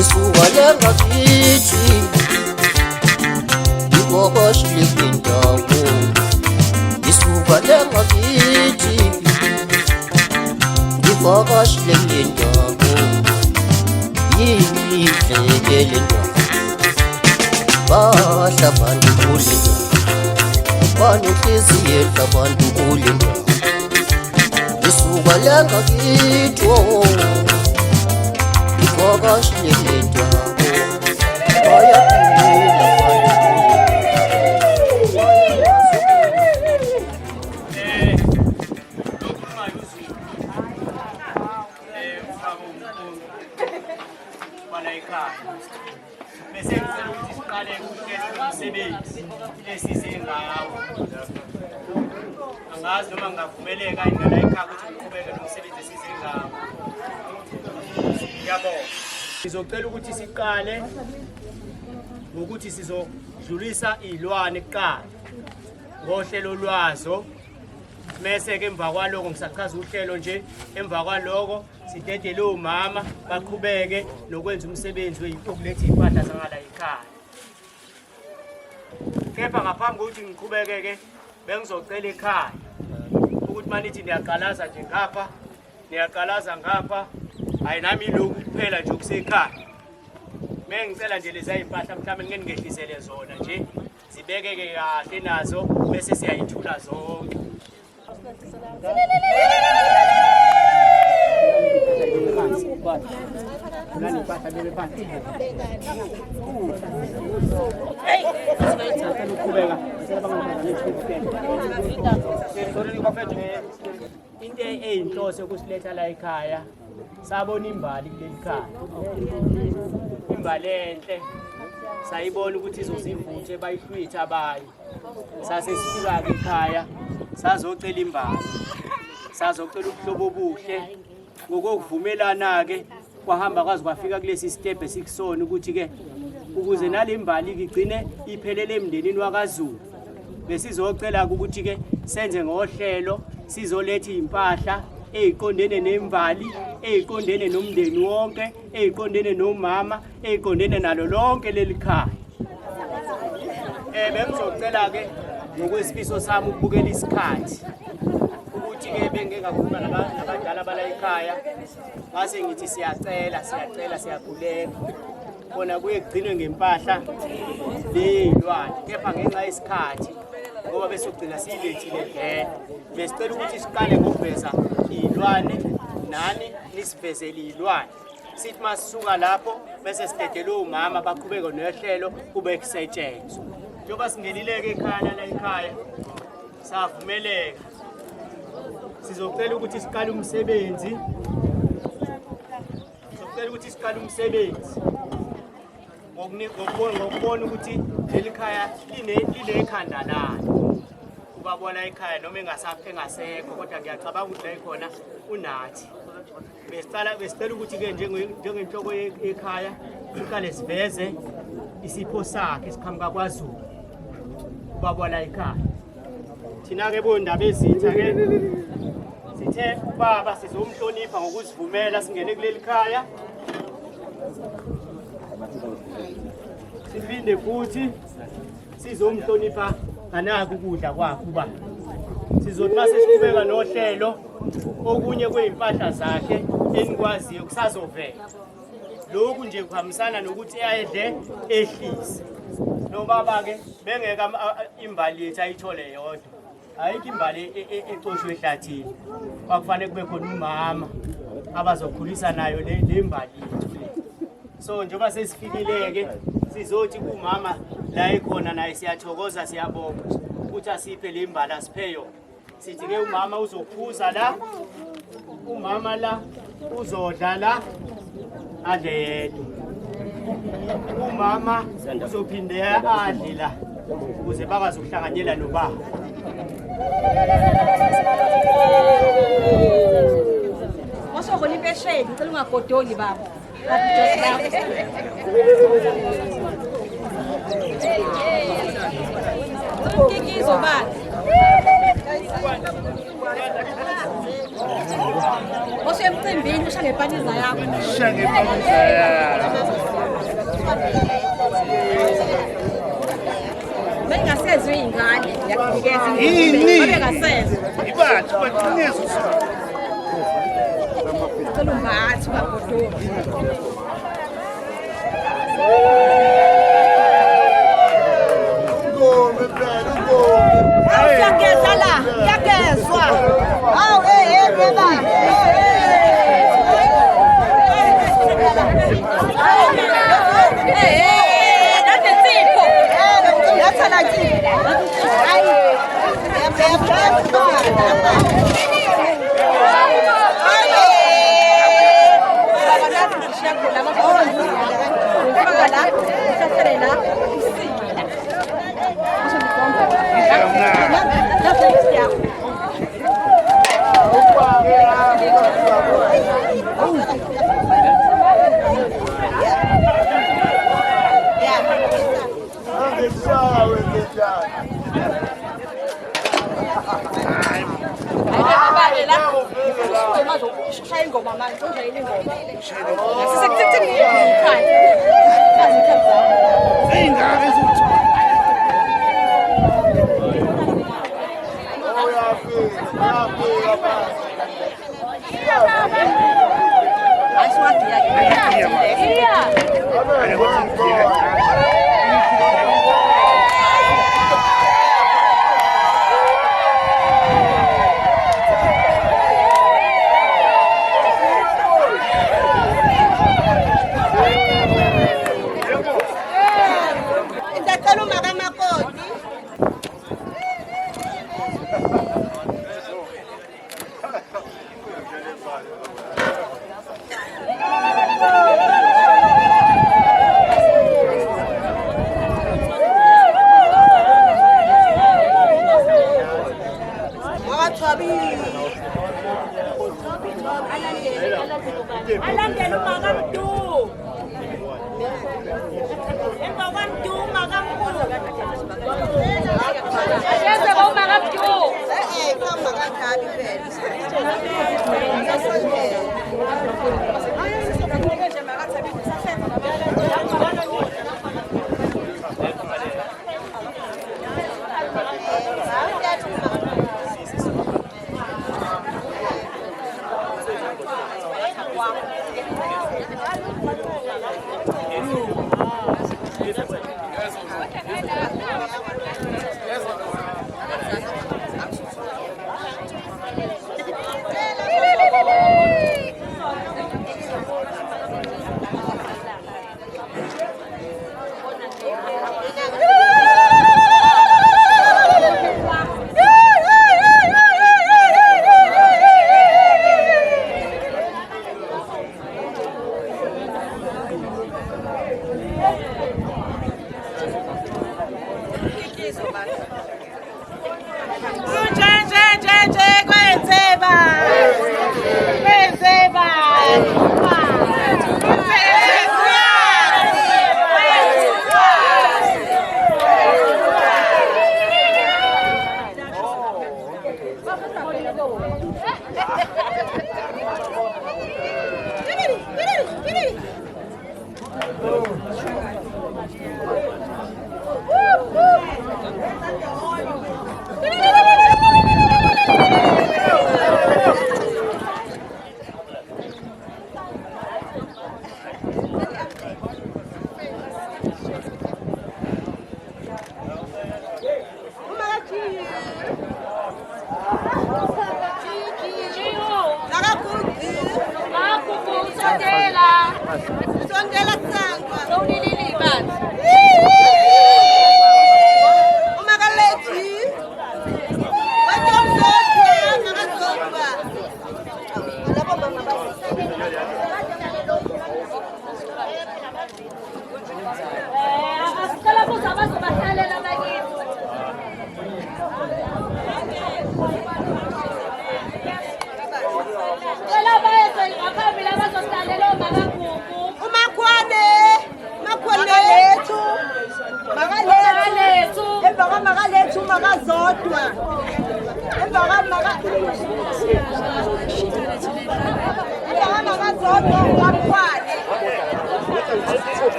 Isuwalenga kithi Ibokoshile indawo Isuwalenga kithi Ibokoshile indawo Yidlekele indawo Bahla bantu kule indawo Banenhliziyo abantu kule indawo Isuwalenga kithi Ibokoshile indawo Angazi noma ngingavumeleka indlela ekhaya ukuthi ngiqhubeke nomsebenzi esize ngawo. Ngiyabonga. Sizocela ukuthi siqale ngokuthi sizodlulisa izilwane kuqala ngohlelo lwazo bese ke emva kwaloko ngisachaza uhlelo nje emva kwaloko sidedele omama baqhubeke nokwenza umsebenzi wokuletha impahla zangala ekhaya. Kepha ngaphambi kokuthi ngiqhubeke ke bengizocela ekhaya ukuthi manithi niyaqalaza nje ngapha niyaqalaza ngapha hayi nami lokhu kuphela nje okusekhaya. Ngicela nje lezi impahla mhlawumbe ngeke ngehlisele zona nje zibekeke kahle nazo bese siyayithula zonke. Nani impahla bebe phansi. Hey, sizayithatha ukuqhubeka. Into eyinhloso yokusiletha la ekhaya sabona imbali kuleli khaya. Imbali enhle sayibona ukuthi izosivuthe bayihlwitha abayi. Sase sifika ke ekhaya sazocela imbali. Sazocela ubuhlobo obuhle ngokuvumelana ke kwahamba kwazi kwafika kulesi step esikusona ukuthi ke ukuze nalimbali igcine iphelele emndenini wakaZulu besizocela ukuthi ke senze ngohlelo sizoletha impahla eziqondene nembali eziqondene nomndeni wonke eziqondene nomama eziqondene nalo lonke leli khaya. Bengizocela ke ngokwesifiso sami ukubukela isikhathi ukuthi ke bengekakhuluma nabadala bala ekhaya ngase ngithi siyacela siyakhuleka khona kuye kugcinwe ngempahla lezilwane kepha ngenxa yesikhathi ngoba bese ugcina siyilethile vele besicela ukuthi siqale ngokuveza izilwane nani nisivezele izilwane sithi masisuka lapho bese sidedele omama baqhubeke nohlelo kube kusetshenzwa njengoba singenileke ekhaya la ekhaya savumeleka sizocela ukuthi siqale umsebenzi ngokubona ukuthi leli khaya line ekhanda lani ubabona ekhaya noma engasekho kodwa ngiyacabanga ukuthi la ikhona unathi besicela ukuthi ke njengenhloko ekhaya siqale siveze isipho sakhe siqhamuka kwaZulu ubabona ekhaya thina ke bondaba ezintsha ke sithe ubaba sizomhlonipha ngokuzivumela singene kuleli khaya siphinde futhi sizomhlonipha kanaka ukudla kwakhe ubaba sizothi mase siqhubeka nohlelo okunye kweimpahla zakhe enikwaziyo kusazovela lokhu nje kuhambisana nokuthi ayedle ehlise no baba ke bengeka imbali yethu ayithole yodwa ayikho imbali ecoshwe ehlathini kwakufanele kube khona umama abazokhulisa nayo le mbali yethu le so njengoba sesifikileke sizothi kumama la ikhona naye siyathokoza siyabonga ukuthi asiphe le mbali asiphe yona sithi ke umama uzophuza la umama la uzodla la adle yedwa umama uzophinde adle la ukuze bakazi ukuhlanganyela nobaba Mosho khona impesheni ngicela ungagodoli baba. ngepaniza yakho. Shisha ngepaniza yakho. Bengasezwe ingane yakugeza Yini? Bengasezwe. Ibathi baqinisa usana. Kolumbathi kagodoni. Uyageza la, uyagezwa. Awu beba. That's a tipo. That's a tipo.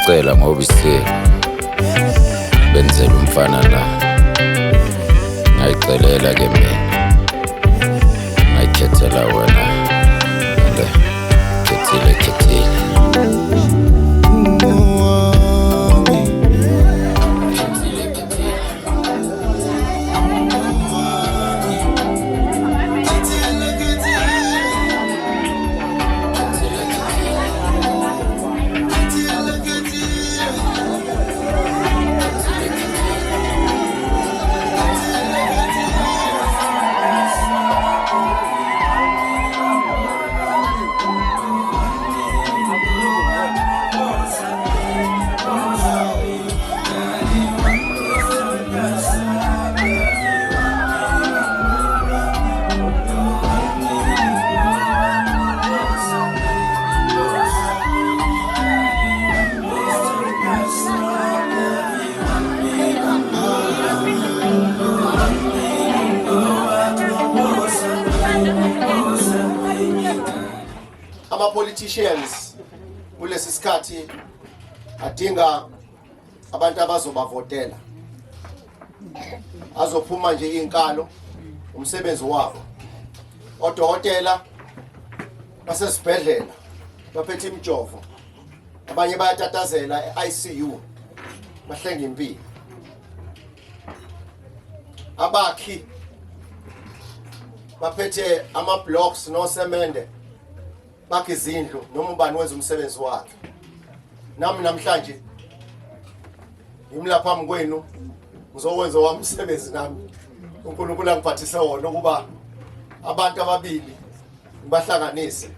ngiyacela ngoba isithelo benzela umfana la ngayicelela ke mina ngayikhethela wena ande khethile Politicians kulesi sikhathi adinga abantu abazobavotela azophuma nje inkalo umsebenzi wabo odokotela basesibhedlela baphethe imjovo abanye bayatatazela eICU bahlenga impilo abakhi baphethe ama blocks no semende bakhe izindlu noma ubani wenza umsebenzi wakhe nami namhlanje ngimla phambi kwenu ngizokwenza wami umsebenzi nami uNkulunkulu angiphathise wona ukuba abantu ababili ngibahlanganise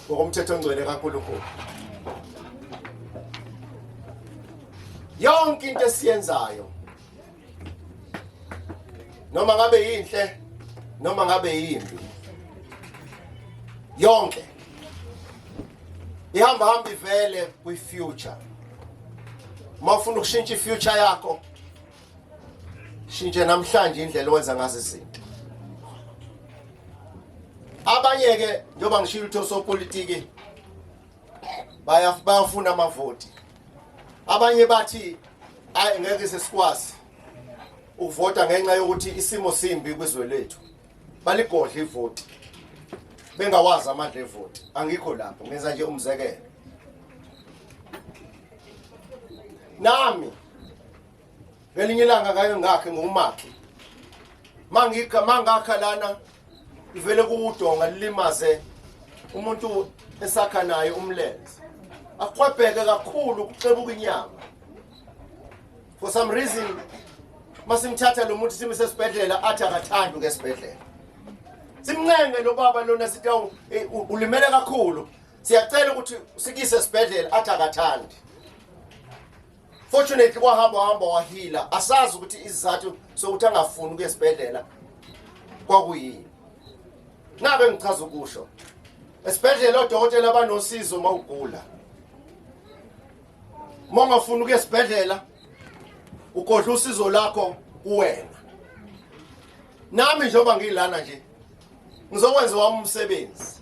ngokomthetho ongcwele kaNkulunkulu. Yonke into esiyenzayo noma ngabe yinhle noma ngabe yimbi yonke ihamba ivele kwi-future. Mawufuna ukushintsha i-future yakho, shintshe namhlanje indlela owenza ngazo izinto. Abanye ke njengoba ngishilo ukuthi osopolitiki bayafuna amavoti. Abanye bathi ayi ngeke sesikwazi ukuvota ngenxa yokuthi isimo simbi kwizwe lethu. Baligodla ivoti. Bengawazi amandla evoti. Angikho lapho, ngenza nje umzekelo. Nami ngelinye ilanga kayo ngakhe ngumakhi. Mangakha lana ivele kuudonga lilimaze umuntu esakha naye umlenze. Akwabheke kakhulu ukuxebuka inyama. For some reason masimthatha lo muntu simise esibhedlela athi akathandi ngesibhedlela. Simncenge lo baba lona sithi ulimele kakhulu. Siyacela ukuthi sikise esibhedlela athi akathandi. Fortunately kwahamba wahila. Asazi ukuthi izizathu sokuthi angafuni ukuya esibhedlela kwakuyini. Nabe ngichaza ukusho. Esibhedlela odokotela abanosizo mawugula. Mongafuna ukuya esibhedlela ukodla usizo lakho kuwena. Nami njengoba ngilana nje ngizokwenza wami umsebenzi.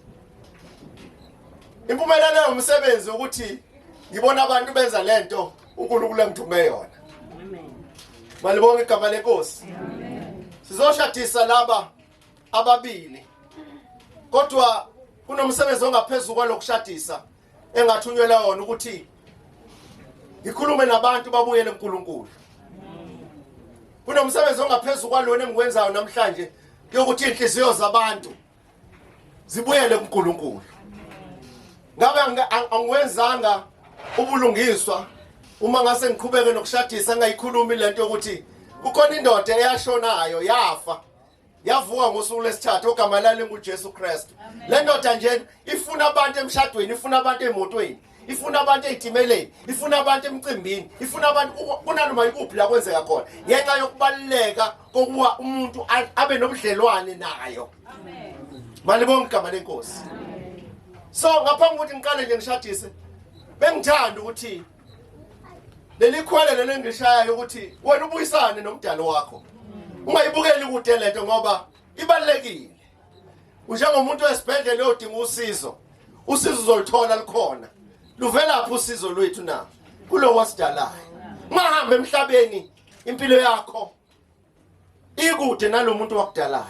Impumelelo yomsebenzi ukuthi ngibona abantu benza lento uNkulunkulu angithume yona. Amen. Malibonke igama lenkosi. Amen. Sizoshadisa laba ababili. Kodwa kunomsebenzi ongaphezulu kwalokushadisa engathunyelwa wona ukuthi ngikhulume nabantu babuyele kuNkulunkulu. Kunomsebenzi ongaphezulu kwalona engikwenzayo namhlanje yokuthi inhliziyo zabantu zibuyele kuNkulunkulu. Ngabe angiwenzanga ubulungiswa uma ngase ngiqhubeke nokushadisa ngayikhulumi lento yokuthi kukhona indoda eyashonayo yafa yavuka ngosuku lesithathu ogama lalo nguJesu Kristu. Le ndoda nje ifuna abantu emshadweni, ifuna abantu emotweni, ifuna abantu ezitimeleni, ifuna abantu emcimbini, ifuna abantu kunanoma ikuphi la kwenzeka khona. Ngenxa yokubaluleka kokuba umuntu abe nobudlelwane nayo. Amen. Malibonke igama lenkosi. So ngaphambi ukuthi ngiqale nje ngishadise bengithanda ukuthi leli khwele lelo engishayayo ukuthi wena ubuyisane nomdalo wakho. Ungayibukeli kude lento ngoba ibalekile. Njengomuntu wesibhedlela odinga usizo, usizo uzolithola likhona. Luvela lapho usizo lwethu na. kulo wasidalayo. Ungahamba emhlabeni impilo yakho ikude nalomuntu wakudalayo.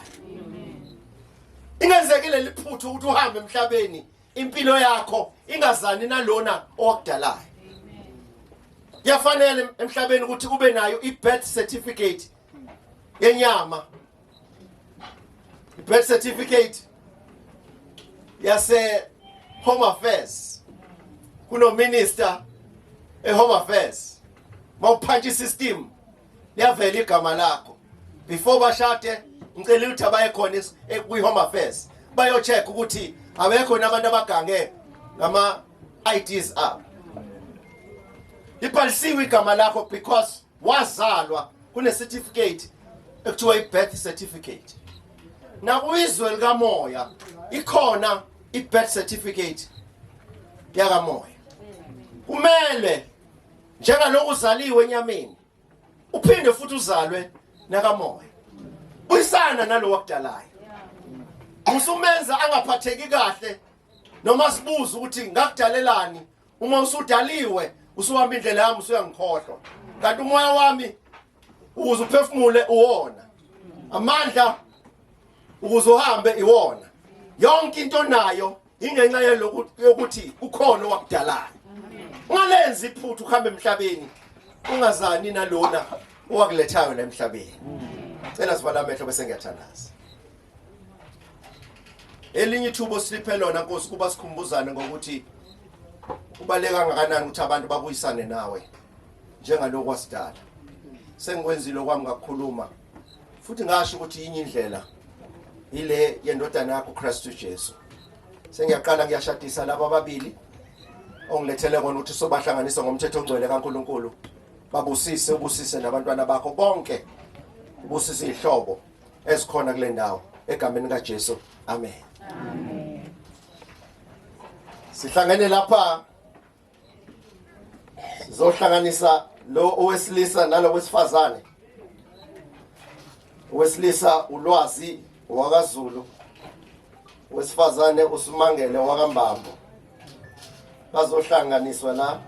Ingenzekile liphuthu ukuthi uhambe emhlabeni impilo yakho ingazani nalona owakudalayo. Yafanele emhlabeni ukuthi kube nayo i-birth certificate yenyama. I-birth certificate yase Home Affairs. Kuno minister Home Affairs. Mawuphantsi system liyavela igama lakho. Before bashade ngicela ukuthi abaye khona kwi-Home Affairs bayo check ukuthi abekho nabantu abagange ngama IDs abo. Ibhalisiwe igama lakho because wazalwa kune certificate ekuthiwa i-birth certificate. Na kuyizwe likamoya ikhona i-birth certificate yakamoya. Kumele njengalokhu uzaliwe enyameni uphinde futhi uzalwe nakamoya. Uyisana nalo wakudalayo. Usumenza angaphatheki kahle noma sibuza ukuthi ngakudalelani uma usudaliwe usuhamba indlela yami usuyangikhohlwa. Kanti umoya wami ukuze uphefumule uwona. Amandla ukuze uhambe iwona. Yonke into nayo ingenxa yokuthi ukhona wakudalayo. Ungalenzi iphuthu uhambe emhlabeni ungazani nalona owakulethayo la emhlabeni. Cela sivala amehlo bese ngiyathandaza. Elinye ithubo siliphe lona Nkosi kuba sikhumbuzane ngokuthi kubaleka kangakanani ukuthi abantu babuyisane nawe njengalokho wasidala. Sengikwenzile okwami ngakukhuluma futhi ngasho ukuthi inye indlela ile yendodana yakho Kristu Jesu. Sengiyaqala ngiyashadisa laba ababili ongilethele kona ukuthi sobahlanganisa ngomthetho ongcwele kaNkuluNkulu. Babusise ubusise nabantwana bakho bonke. Ubusise ihlobo ezikhona kule ndawo egameni kaJesu. Amen. Amen. Sihlangene lapha zohlanganisa lo owesilisa nalo wesifazane. Owesilisa ulwazi wakaZulu. Wesifazane uSumangele wakambambo. Bazohlanganiswa la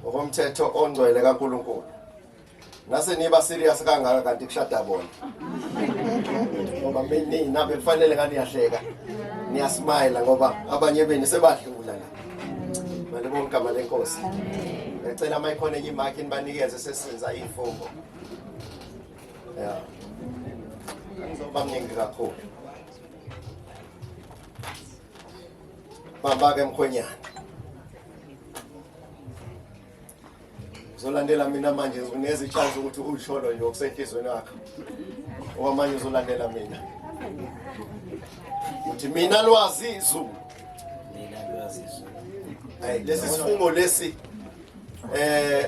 ngokomthetho ongcwele kaNkuluNkulu. Nase niba serious kangaka kanti kushada bona. Ngoba mina befanele ngani yahleka. Niyasmile ngoba abanye beni sebadlula la. Manje bonke igama lenkosi. Ngicela mayikhona enye imaki nibanikeze sesenza ifomo. Yeah. Ngizoba mningi kakhulu. Bamba ke Mkhonyana. Uzolandela mina manje nginikeza ichance ukuthi uyisholo nje okusenhlizweni yakho. Ngoba manje uzolandela mina. Uthi mina lwazi izulu. Mina lwazi izulu. Lesi sifungo lesi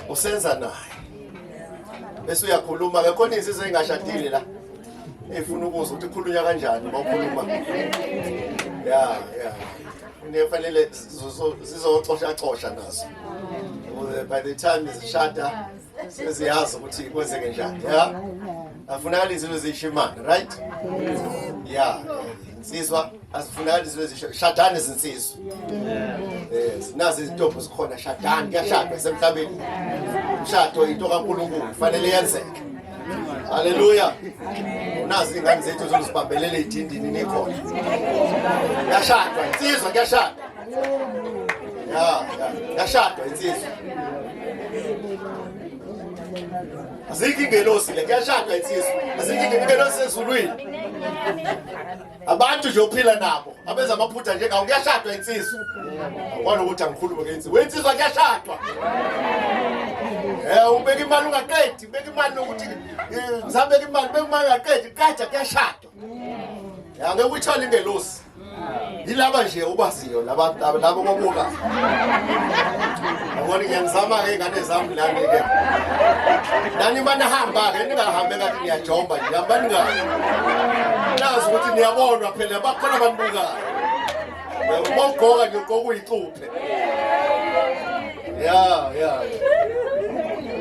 usenza naye. Bese uyakhuluma ke khona insizwe engashadile la. Efuna ukuzwa ukuthi khulunya kanjani bawukhuluma. Yeah. Kunefanele sizoxosha nazo. By the time zishada seziyazi ukuthi kwenzeke njani. Yeah. Afunakala izinto zishimana, right? Yeah. Insizwa asifunakala izinto zishadane izinsizwa. Yes, nazi izintombi zikhona shadane kuyashadwa esemhlabeni. Umshado into kaNkuluNkulu kufanele yenzeke. Hallelujah. Nazi ingane zethu zozibambelele idindini nekhona. Yashadwa insizwa kuyashadwa. Yashadwa insizwa. Azikho ingelosi le kuyashadwa insizwa. Azikho ingelosi ezulwini. Abantu nje uphila nabo abenza amaphutha njengawo kuyashadwa insizwa. Awona ukuthi angikhulume ngensizwa. Wensizwa kuyashadwa. Ubeka imali ungaqedi, ubeka imali ukuthi ngizabeka imali, ubeka imali ungaqedi, kaja kuyashadwa. Ngeke uyithole ingelosi. Yilaba nje ubaziyo labo bobuka. Yabona ngiyazama ke ingane zami lana ke. Nani banahamba ke ningahambe ngathi ngiyajomba nje, hamba ningahambe. Nazi ukuthi niyabonwa phela bakhona abanbuka. Ubongoka nje kokuyicuphe. Yeah.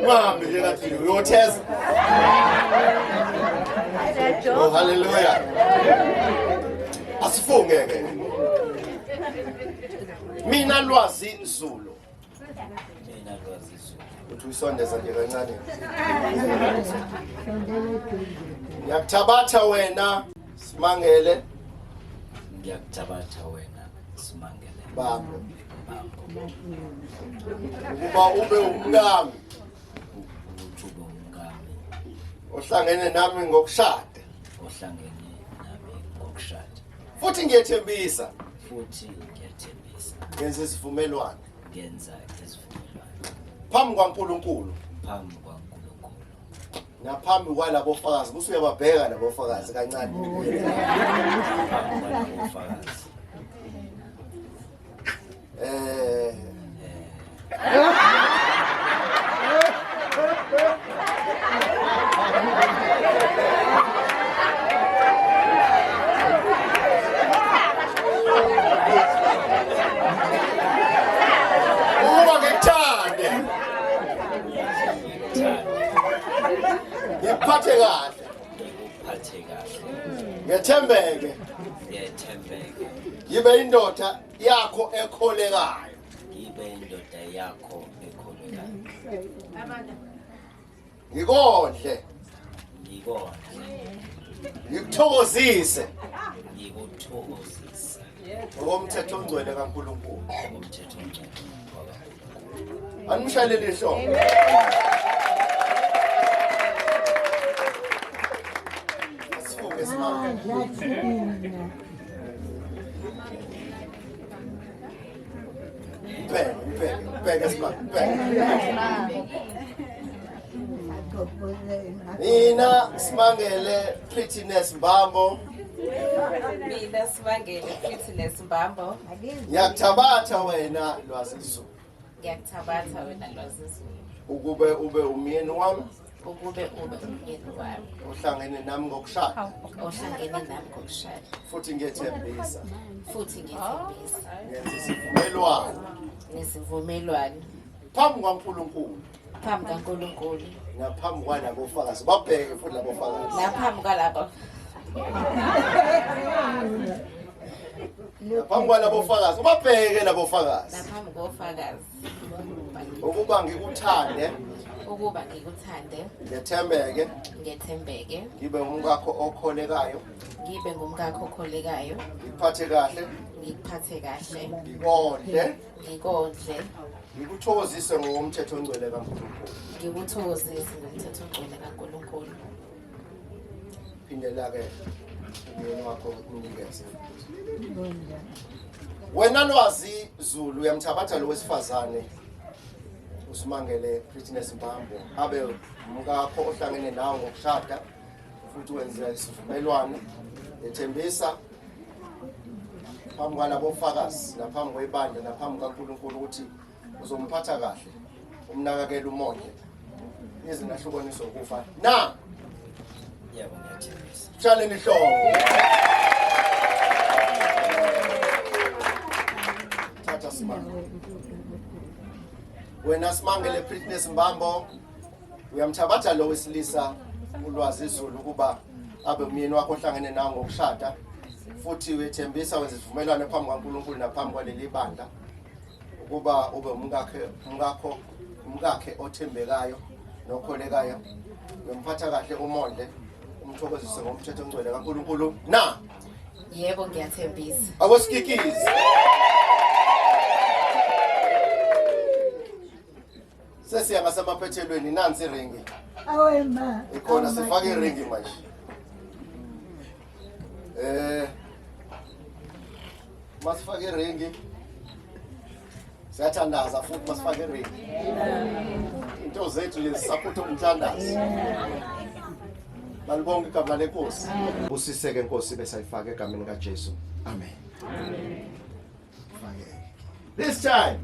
Mama nje ngathi uyotheza. Oh hallelujah. Asifunge ke. Mina lwazi Zulu. uthi uyisondeza nje kancane. Ngiyakuthabatha wena Simangele. Ngiyakuthabatha wena Simangele Bambo. Ukuba ube umngami. Uthubo umngami Ohlangene nami ngokushada. ohlangene nami ngokushada. Futhi ngiyethembisa. Ngenza isivumelwano. Ngenza isivumelwano Phambi kwaNkulunkulu. phambi kwaNkulunkulu Naphambi kwalabo fakazi. Kusuke uyababheka labo fakazi kancane. phambi kwalabo fakazi. Uma ngikuthande. Ngiphathe kahle. Ngikuphathe kahle. Ngethembeke. Ngiyethembeke. Yibe indoda yakho ekholekayo. Ngibe indoda yakho ekholekayo. Ngikondle. Ngikondle. Ngikuthokozise. Ngikuthokozise Ngokomthetho ongcwele kaNkulunkulu. ngomthetho ongcwele wakaNkulunkulu. Animshalele ihlobo. Asifuke Simangele. Bheka Simangele. Mina Simangele Prettiness Mbambo. Mina Simangele Prettiness Mbambo. Ngiyakuthabatha wena Lwazizulu. Ngiyakuthabatha wena Lwazizulu. Ukube ube umyeni wami. Ukube ube umyeni wami. Ohlangene nami ngokushada. Ohlangene nami ngokushada. Futhi ngiyethembisa. Futhi ngiyethembisa. Ngenza isivumelwano. Nesivumelwano. Phambi kwaNkulunkulu. Phambi kaNkulunkulu. Naphambi kwalabo fakazi. Babheke futhi labo fakazi. Naphambi kwalabo. Naphambi kwalabo fakazi. Babheke labo fakazi. Naphambi kofakazi. Ukuba ngikuthande. Ukuba ngikuthande. Ngethembeke. Ngethembeke. Ngibe umkakho okholekayo. Ngibe ngumkakho okholekayo. Ngiphathe kahle. Ngikuphathe kahle. Ngikondle. Ngikondle. Ngikuthokozise ngokomthetho ongcwele kaNkulunkulu. Ngikuthokozise ngomthetho ongcwele kaNkulunkulu. Phindela ke umyeni wakho ukunikeze. Wena Lwazizulu uyamthabatha lo wesifazane uSimangele Prettiness Mbambo abe umkakho ohlangene nawe ngokushada futhi wenza isivumelwano ethembisa phambi kwalabo fakazi naphambi kwebandla naphambi kaNkulunkulu ukuthi uzomphatha kahle umnakakela umonde izingahlukaniswa ukufa na Yebo ngiyathembisa. shaleni ihlobo thatha Simangele wena Simangele Prettiness Mbambo uyamthabatha lo wesilisa uLwazizulu ukuba abe umyeni wakho ohlangene nawe ngokushada futhi wethembisa wenza isivumelwano phambi kwaNkulunkulu naphambi kwaleli bandla ukuba ube umkakhe othembekayo nokholekayo uyamphatha kahle umonde umthokozise ngomthetho ongcwele kaNkulunkulu na Yebo ngiyathembisa. akwesikikizi sesiya ngasemaphethelweni nansi iringi Awema. ikhona sifake iringi manje masifake iringi siyathandaza futhi masifake iringi into zethu lezi saputha umthandazo balibonke igama lenkosi usiseke Nkosi bese ayifake egameni kaJesu amen fake this time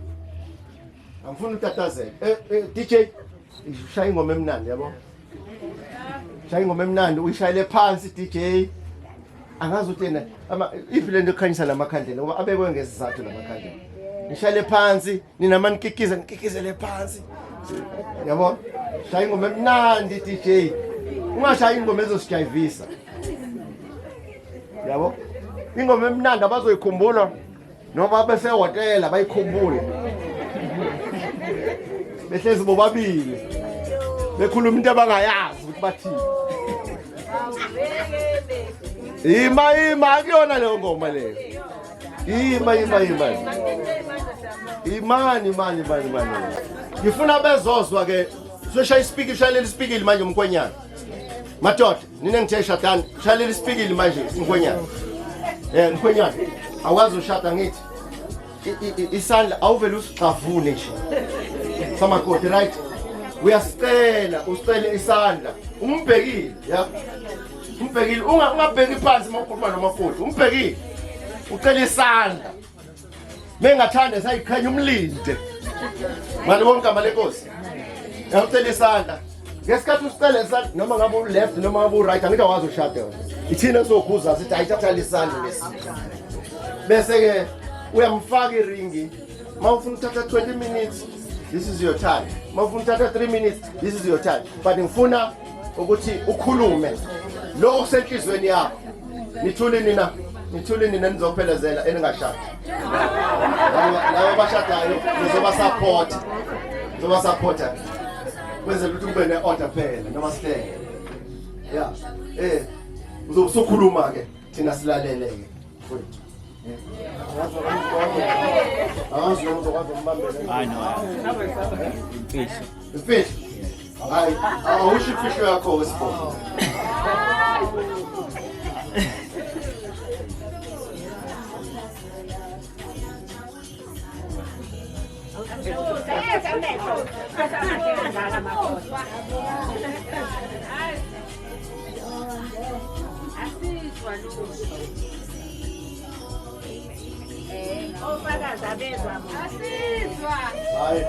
angifuna utatazela DJ ishaya ingoma emnandi yabo shaya ingoma emnandi uyishayile phansi DJ angazi ukuthi yena ivile into ekhanyisa lamakhandlela ngoba abekwe ngesizathu lamakhandlela nishayile phansi nikikizele phansi yabo shaya ingoma emnandi DJ ungashaya ingoma ezosijayivisa yabo ingoma emnandi abazoyikhumbula noma bese hotel bayikhumbule behlezi bobabili bekhuluma into abangayazi ukuthi bathini. Ima kuyona leyo ngoma leyo. Imani. Ngifuna bezozwa ke soshaya ispeaker shalela ispeaker manje umkhwenyana. Madoda nina ngithe shadani shalela ispeaker manje umkhwenyana. Mkhwenyana awazi ushada ngithi isandla awuvele usixavune nje. Samakoti right? Uyasicela usicele isandla. Umbhekile ya. Umbhekile ungabheki phansi mawukhuluma nomakoti. Umbhekile. Ucela isandla. Mengathanda sayikhanya umlinde. Manje bonke amalekhosi. Uyacela isandla. Ngesikhathi usicela isandla noma ngabe u-left noma ngabe u-right angithi awazi ushada wena. Ithina sokhuza sithi ayithatha isandla lesi. Bese ke uyamfaka iringi. Mawufuna uthatha 20 minutes, this is your time. Mawufuna uthatha 3 minutes, this is your time. But ngifuna ukuthi ukhulume lo osenhlizweni yakho. Nithule nina nizophelezela eningashada. Lawo bashadayo nizoba supporta. Kwenzela ukuthi kube ne-order phela noma sihleke. Yeah. Uzokhuluma ke thina silalele ke mfowethu. Fish. I wish you fish your calls for. Hayi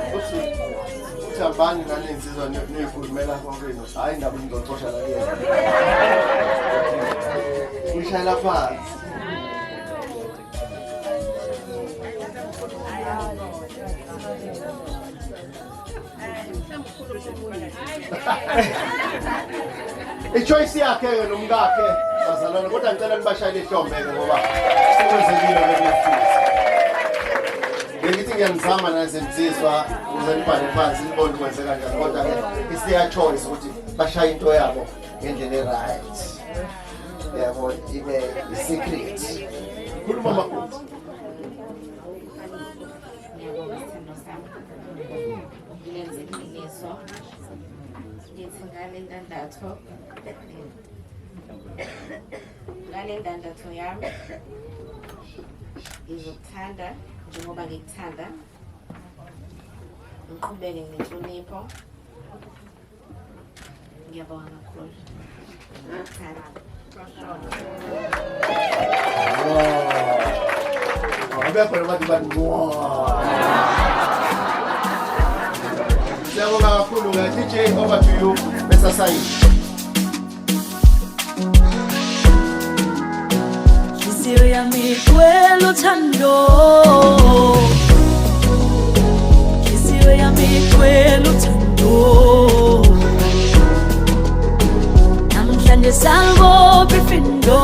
uthambani nale insizwa neyikhulumela konke hayi indaba ngizotosha la yena ushayela phansi ichoice yakhe nomkakhe bazalwana kodwa ngicela nibashayele ihlombeke ngoba sekwenzekile ngeke ngithi ngiyamzama nasemzizwa ukuze nibhale phansi ibona kwenzeka kanjani kodwa ke isiya choice ukuthi bashaye into yabo ngendlela right yabo ibe secret khuluma makoti ngilenze iqiniso ngithi ngale ndandatho yami ngizokuthanda njengoba ngikuthanda ngiqhubeke ngenhlonipho ngiyabonga kakhulu abekho nabantu bathi siyabonga kakhulu DJ over to you Mr. Said. Kisiyo yami kwelo thando Kisiyo yami kwelo thando Namhlanje salvo bifindo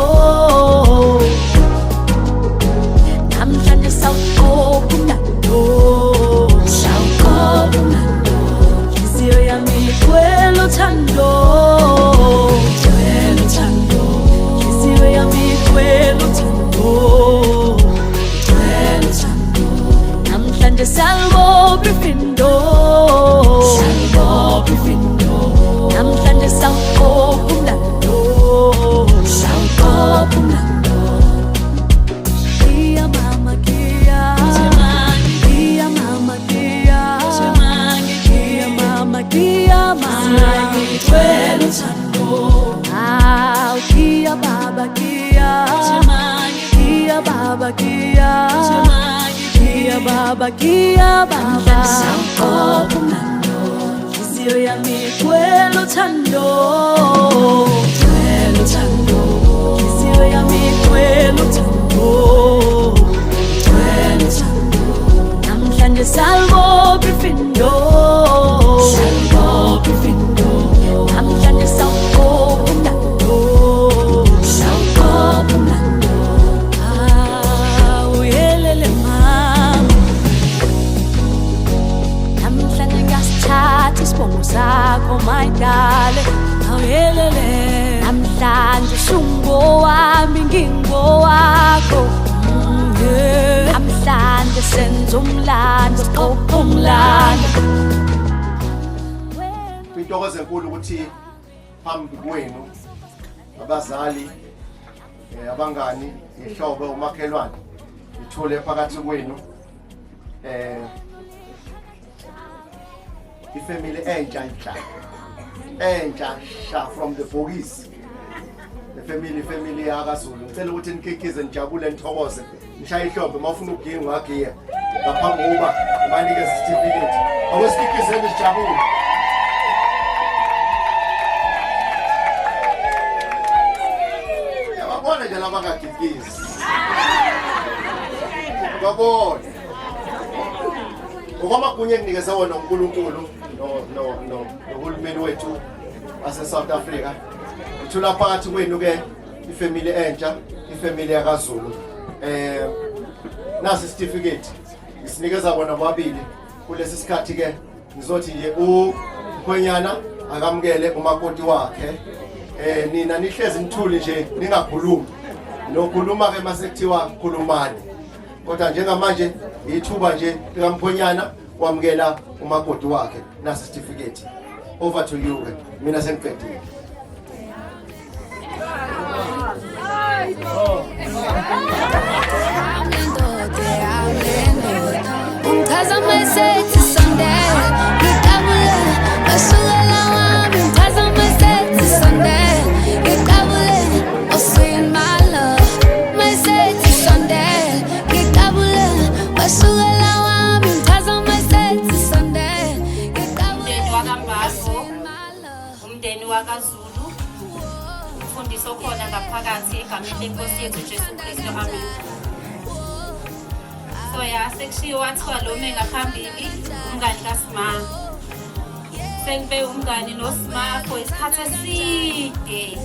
Namhlanje salvo bunando Salvo bunando Kisiyo yami kwelo thando Kwelo thando Kisiyo yami kwelo thando Kwelo thando Namhlanje salvo bifindo Salvo bifindo Namhlanje salvo bunando Salvo bunando Kia mama kia Kia mama kia Kia mama kia Mangi kwelo thando Ah kia baba kia Kia baba kia Kia baba kia baba Salvo bunando Kisiyo yami kwelo thando Kwelo thando Kisiyo yami kwelo thando Kwelo thando Namhlanje salvo bifindo Salvo bifindo Namhlanje salvo bunando Salvo bunando Ah uyelele mama Namhlanje ngasithatha ngingowakho namhlanje senza umlando ophumlando Intokozo enkulu ukuthi phambi kwenu abazali abangani ihlobo umakhelwane ithole phakathi kwenu ifamily entsha from the bogis the family yakaZulu ngicela ukuthi nikhikize nijabule nithokoze nishaye ihlombe mawufuna ukugiya ungagiya ngaphambi kokuba ubanike certificate awusikikizeni sijabule yabona nje laba kagigizi babona ngokwamagunya ekunikeza wona uNkulunkulu nohulumeni wethu wase South Africa uthula phakathi kwenu ke ifamily entsha ifamily yakaZulu nasi certificate isinikeza bona babili kulesi sikhathi ke ngizothi nje ukhwenyana akamukele umakoti wakhe nina nihlezi mthuli nje ningakhulumi nokhuluma ke masekuthiwa khulumani kodwa njengamanje ithuba nje likamkhonyana kwamukela umakoti wakhe nasi certificate over to you mina sengiqedile umndeni wakaZulu umfundiso khona ngaphakathi egameni lenkosi yethu Jesu Kristu amen. So sekushiwo wathiwa lo mengaphambili umngani kaSma sengibe umngani noSma for isikhathi eside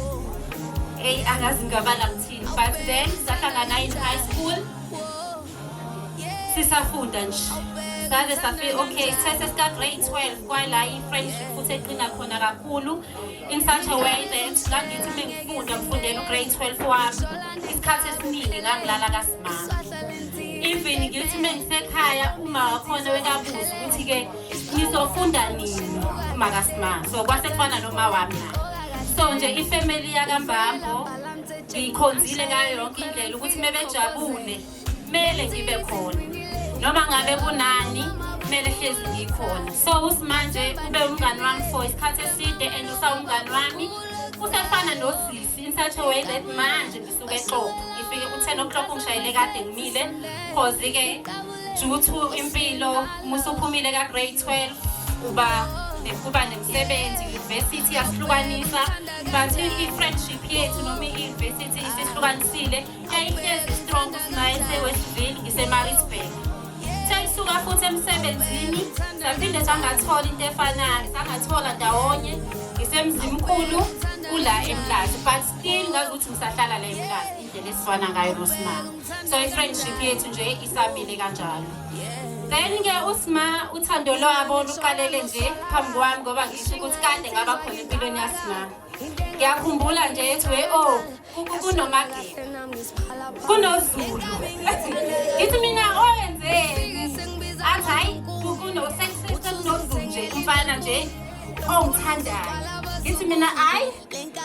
angazi ngabala ngithini but then sahlangana in high school sisafunda nje saze safe okay sithethe sika grade 12 kwala i-friendship futhi eqina khona kakhulu in such a way that ngangithi ngifundela grade 12 wami isikhathi esiningi ngangilala kaSma even ngithi mengisekhaya uma wakhona wekabuza ukuthi ke ngizofunda nini uma kaSma so kwase kufana noma wami so nje ifamily yakambambo ngikhonzile ngayo yonke indlela ukuthi mebejabule mele ngibe khona noma ngabe kunani mele hlezi ngikhona so usimanje ube umngani wami for isikhathi eside and usawumngani wami usefana nosisi in such a way that manje ngisuke eqopho ngifike u10 o'clock ngishayele kade ngimile cause ke due to impilo musuphumile ka grade 12 kuba nemsebenzi university yasihlukanisa but i-friendship yethu noma i-university isihlukanisile yayihlezi strong usinaye seWestville ngiseMaritzburg sayisuka futhi emsebenzini saphinde sangathola into efanayo sangathola ndawonye ngisemzimkhulu kula eMlazi but still ngazi ukuthi ngisahlala la eMlazi indlela esifana ngayo noSma so i-friendship yethu nje isamile kanjalo. Then ke uSma uthando lwabo luqalele nje phambi kwami ngoba ngisho ukuthi kade ngaba khona empilweni yaSma. Ngiyakhumbula nje ethi kunomageni kunoZulu ngithi mina oyenzeni athi hayi kunoZulu nje mfana nje ongithandayo ngithi mina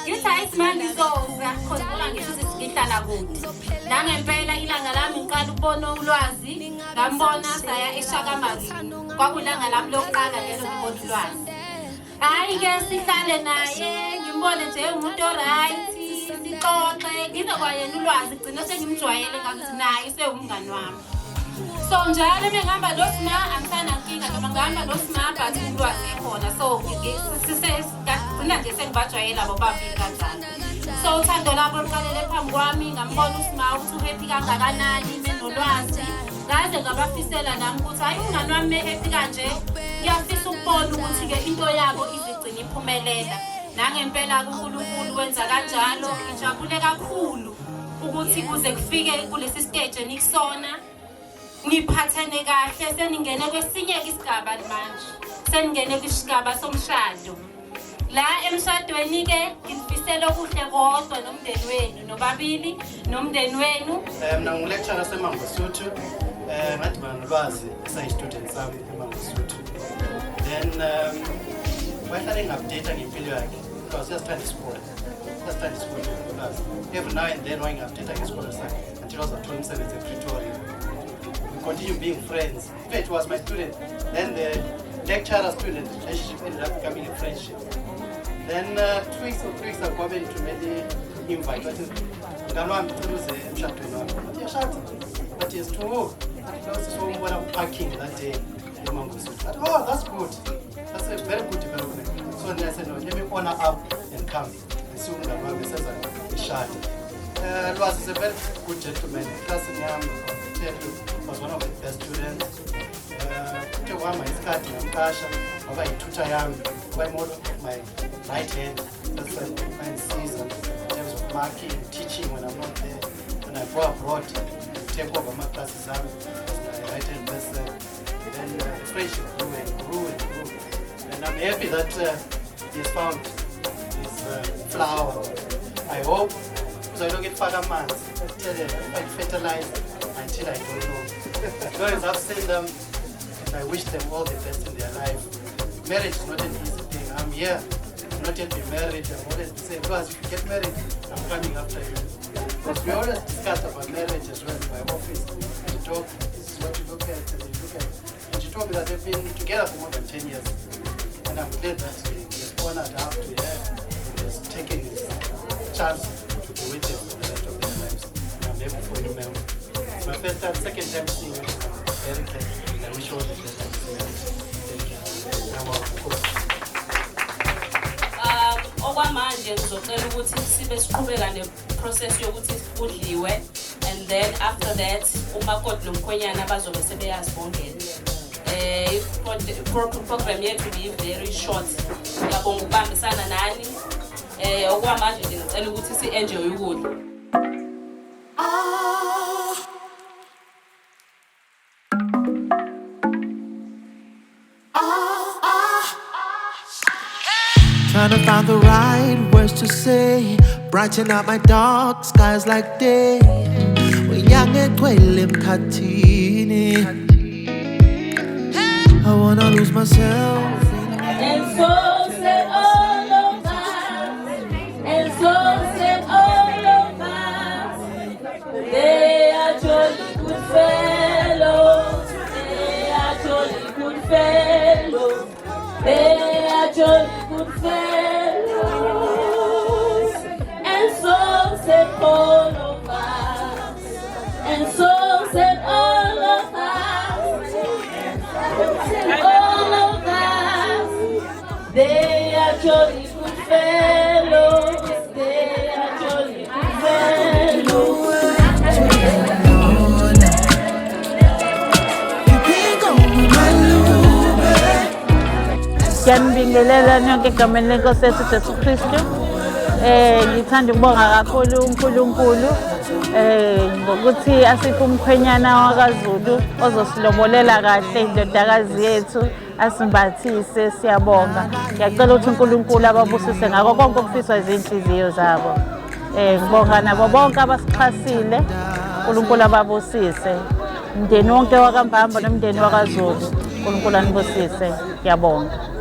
ngithi SMA ngizoza khona ngisho ukuthi ngihlala kude nangempela ilanga lami ngiqala ukubona ulwazi ngambona saya eShakamari kwakulanga lami lokuqala lelo ngibona ulwazi hayi ke sihlale naye ngimbone nje umuntu oright sixoxe ngizokwayena ulwazi gcina sengimjwayele ngathi naye sewumngani wami so njalo mengihamba noSma angisanankinga noma ngihamba noSma but ulwazi ekhona so gcina nje sengibajwayela bobabili kanjalo so uthando labo luqalele phambi kwami ngambona uSma ukuthi uhappy kangakanani menolwazi ngaze ngabafisela nami ukuthi hayi umngani wami happy kanje ngiyafisa ukubona ukuthi ke into yabo izigcina iphumelela nangempela uNkulunkulu wenza kanjalo ngijabule kakhulu ukuthi kuze kufike kulesi stage enikusona ngiphathene kahle seningene kwesinye isigaba manje seningene kwisigaba somshado La emshadweni ke ngifisela okuhle kodwa nomndeni wenu nobabili nomndeni wenu. Mina ngilecturer eMangosuthu. Ngathi banolwazi esayistudent sami eMangosuthu. Then wahlala ngingupdate ngempilo yakhe. Because siyasithanda isikole. Siyasithanda isikole. Every now and then wayengupdate ngesikole sakhe until I was at 27 in Pretoria. We continue being friends. In fact, he was my student. Then the lecturer-student relationship ended up becoming a friendship. Then 2 weeks or 3 weeks ago, I went to invite. But he is too. Parking that day. Oh, that's good. That's a very good development. So then I said, no, let me honor up and come. And soon the says a shot. It was a very good gentleman. Plus, I was one of the best students. My right hand, that's what I see in terms of marking, teaching when I'm not there. When I go abroad, take over my classes as my right hand person. Then the friendship grew and grew and grew. And I'm happy that he has found his flower. I hope, because I don't get father months. I tell them, if I fertilize until I don't know. Because I've seen them, and I wish them all the best in their life. Marriage is not an easy thing. I'm here. I'm not yet been married. I'm always saying, because if you get married, I'm coming after you. Because we always discuss about marriage as well in my office. And you talk, this is what you look at, and you look at. And you told me that they've been together for more than 10 years. And I'm glad that he's honored up to her. He's taken his chance to be with them for the rest of their lives. And I'm happy for you, ma'am. It's my first time, second time seeing you. I'm very glad. And I wish you all the best. Okwamanje ngizocela ukuthi sibe siqhubeka neprocess yokuthi kudliwe, and then after that umakoti nomkhwenyana bazobe sebeyazibongela. Program yethu be very short. Ngiyabonga ukubambisana nani. Okwamanje nje ngicela ukuthi si-enjoy ukudla. Trying to find the right words to say, brighten up my dark skies like day. When young and I wanna lose myself. And so said all of us, and so said all of us. They are jolly good fellows, they are jolly good fellows, they are jolly good fellows. And so said all of us, and so said all of us, all of us. They are jolly good fellows, they are jolly good fellows. Ngiyambingelela nonke egameni lenkosi yethu Jesu Kristu. Ngithanda ukubonga kakhulu uNkulunkulu ngokuthi asiphe umkhwenyana wakaZulu ozosilobolela kahle indodakazi yethu, asimbathise. Siyabonga. Ngiyacela ukuthi uNkulunkulu ababusise ngako konke okufiswa izinhliziyo zabo. Ngibonga nabo bonke abasixhasile, uNkulunkulu ababusise. Umndeni wonke wakaMbamba nomndeni wakaZulu, uNkulunkulu anibusise. Ngiyabonga.